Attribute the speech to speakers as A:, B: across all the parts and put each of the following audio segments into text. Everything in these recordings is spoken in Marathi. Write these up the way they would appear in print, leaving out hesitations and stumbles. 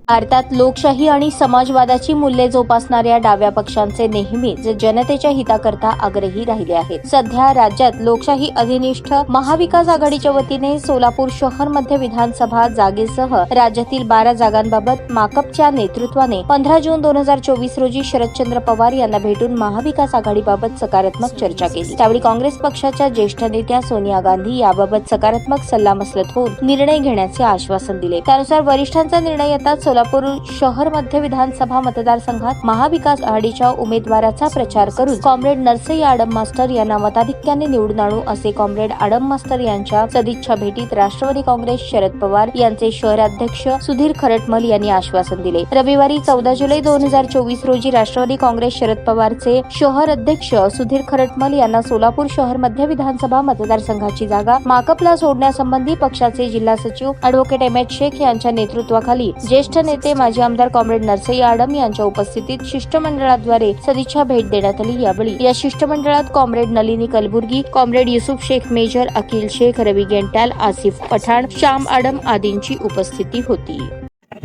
A: भारतात लोकशाही आणि समाजवादाची मूल्ये जोपासणाऱ्या डाव्या पक्षांचे नेहमीच जनतेच्या हिताकरता आग्रही राहिले आहेत. सध्या राज्यात लोकशाही अधिनिष्ठ महाविकास आघाडीच्या वतीने सोलापूर शहर मध्य विधानसभा जागेसह राज्यातील 12 जागांबाबत माकपच्या नेतृत्वाने 15 जून 2024 रोजी शरदचंद्र पवार यांना भेटून महाविकास आघाडीबाबत सकारात्मक चर्चा केली. त्यावेळी काँग्रेस पक्षाच्या ज्येष्ठ नेत्या सोनिया गांधी याबाबत सकारात्मक सल्लामसलत होऊन निर्णय घेण्याचे आश्वासन दिले. त्यानुसार वरिष्ठांचा निर्णय येताच सोलापूर शहर मध्य विधानसभा मतदारसंघात महाविकास आघाडीच्या उमेदवाराचा प्रचार करून कॉम्रेड नरसई आडम मास्टर यांना मताधिक्याने निवडून आणू असे कॉम्रेड आडम मास्टर यांच्या सदिच्छा भेटीत राष्ट्रवादी काँग्रेस शरद पवार यांचे शहराध्यक्ष सुधीर खरटमल यांनी आश्वासन दिले. रविवारी 14 जुलै 2024 रोजी राष्ट्रवादी काँग्रेस शरद पवारचे शहर अध्यक्ष सुधीर खरटमल यांना सोलापूर शहर मध्य विधानसभा मतदारसंघाची जागा माकपला सोडण्यासंबंधी पक्षाचे जिल्हा सचिव ॲडव्होकेट एम.एच. शेख यांच्या नेतृत्वाखाली ज्येष्ठ नेते माजी आमदार कॉम्रेड नरसई आडम यांच्या उपस्थितीत शिष्टमंडळाद्वारे सदिच्छा भेट देण्यात आली. यावेळी या शिष्टमंडळात comrade Nalini Kalburgi, comrade Yusuf Shaikh major, Akhil Shaikh, Ravi Gental, Asif Pathan, Shyam Adam आदींची उपस्थिती होती.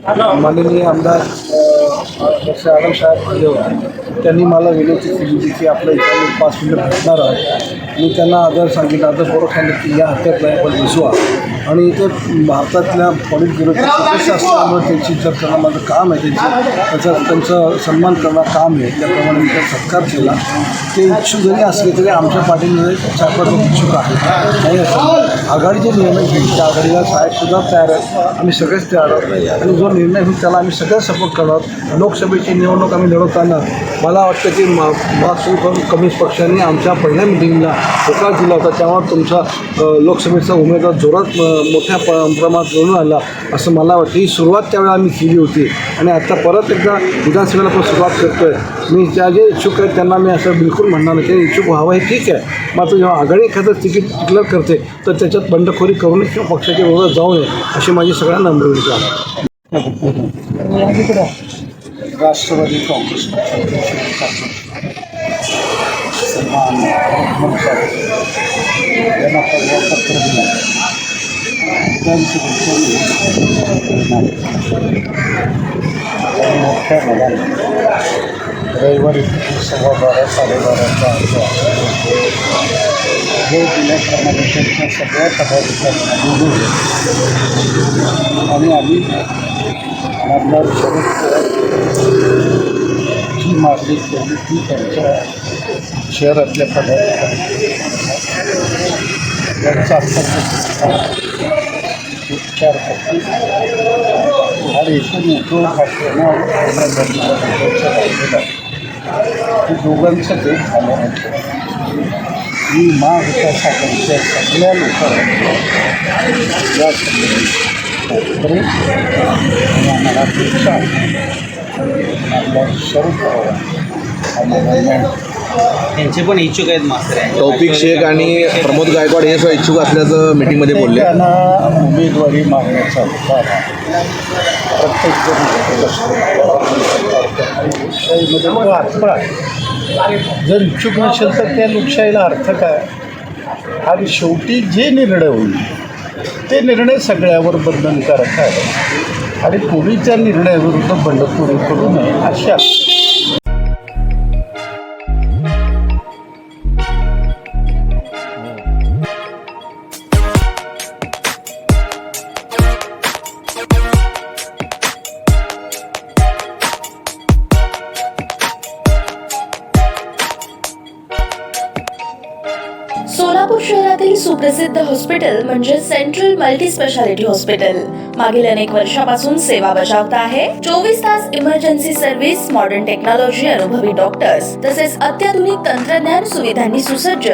B: माननीय आमदार आडम साहेब त्यांनी मला विनंती केली होती की आपल्या इथे 5 मिनिटं भेटणार आहे. मी त्यांना आदर सांगितलं, आदर बरोबर सांगितलं की या हप्त्यात आपण बसवा आणि इथे भारतातल्या पॉलिट ब्युरोचे सदस्य असल्यामुळे त्यांची जर त्यांना माझं काम आहे त्यांचं सन्मान करणं काम आहे. त्याप्रमाणे मी त्यांचा सत्कार केला. ते इच्छुक जरी असले तरी आमच्या पार्टीमध्ये 4-5 लोक इच्छुक आहेत. नाही असं आघाडीचे निर्णय घेईल त्या आघाडीला साहेबसुद्धा तयार आहेत, आम्ही सगळेच तयार आहोत आणि जो निर्णय होईल त्याला आम्ही सगळ्यात सपोर्ट करणार. लोकसभेची निवडणूक आम्ही लढवताना मला वाटतं की मार्क्सवादी कम्युनिस्ट पक्षाने आमच्या पहिल्या मिटिंगला होकार दिला होता, त्यामुळे तुमचा लोकसभेचा उमेदवार जोरात मोठ्या प्रमाणात निवडून आला असं मला वाटतं. ही सुरुवात त्यावेळेला आम्ही केली होती आणि आता परत एकदा विधानसभेला पण सुरुवात करतो आहे. मी त्या जे इच्छुक आहेत त्यांना मी असं बिलकुल म्हणणार नाही. ते इच्छुक व्हावं हे ठीक आहे, मात्र जेव्हा आघाडी एखादं तिकीट डिक्लेअर करते तर त्याच्यात बंडखोरी करू नये किंवा पक्षाच्या विरोधात जाऊ नये अशी माझी सगळ्यांना नम्र आहे. राष्ट्रवादी काँग्रेस यांना पत्र दिलं मोठ्या मनाने रविवारी 12:15-12:30चा हे दिल्याप्रमाणे त्यांच्या सगळ्या पदाधिकाऱ्यांना बोलवलं आणि आम्ही आमदार शरद पवार जी मागणी केली ती त्यांच्या शहरातल्या पदाधिकारी त्यांचा उपचार करतील आणि एकूण उद्योग भाषेनं की दोघांचं भेट झाल्यानंतर मी महाविकास आघाडीच्या सगळ्या लोकांना या संदर्भात आम्हाला अपेक्षा आपल्या शरद पवार
C: त्यांचे पण इच्छुक आहेत मास्तर.
D: तौफिक शेख आणि प्रमोद गायकवाड हे सुद्धा इच्छुक असल्याचं मीटिंगमध्ये बोलले.
B: त्यांना उमेदवारी मागण्याचा अधिकार प्रत्येक लोकशाहीमध्ये अर्थ आहे. जर इच्छुक नसेल तर त्या लोकशाहीला अर्थ काय? आणि शेवटी जे निर्णय होईल ते निर्णय सगळ्यावर बंधनकारक आहे आणि कोणी त्या निर्णयाविरुद्ध बंडखोरी करू नये अशा
E: सोलापूर शहरातील सुप्रसिद्ध हॉस्पिटल म्हणजे सेंट्रल मल्टी स्पेशालिटी हॉस्पिटल मागील अनेक वर्षापासून सेवा बजावत आहे. 24 तास इमर्जन्सी सर्व्हिस, मॉडर्न टेक्नॉलॉजी, अनुभवी डॉक्टर्स तसेच अत्याधुनिक तंत्रज्ञान सुविधांनी सुसज्ज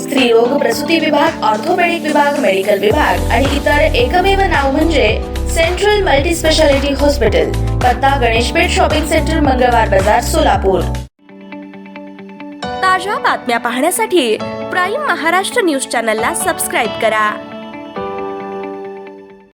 E: स्त्रीरोग, प्रसूती विभाग, ऑर्थोपेडिक विभाग, मेडिकल विभाग आणि इतर एकमेव नाव म्हणजे सेंट्रल मल्टी स्पेशालिटी हॉस्पिटल. पत्ता गणेशपेठ शॉपिंग सेंटर, मंगळवार बाजार, सोलापूर. ताज्या बातम्या पाहण्यासाठी प्राईम महाराष्ट्र न्यूज चॅनलला सबस्क्राईब करा.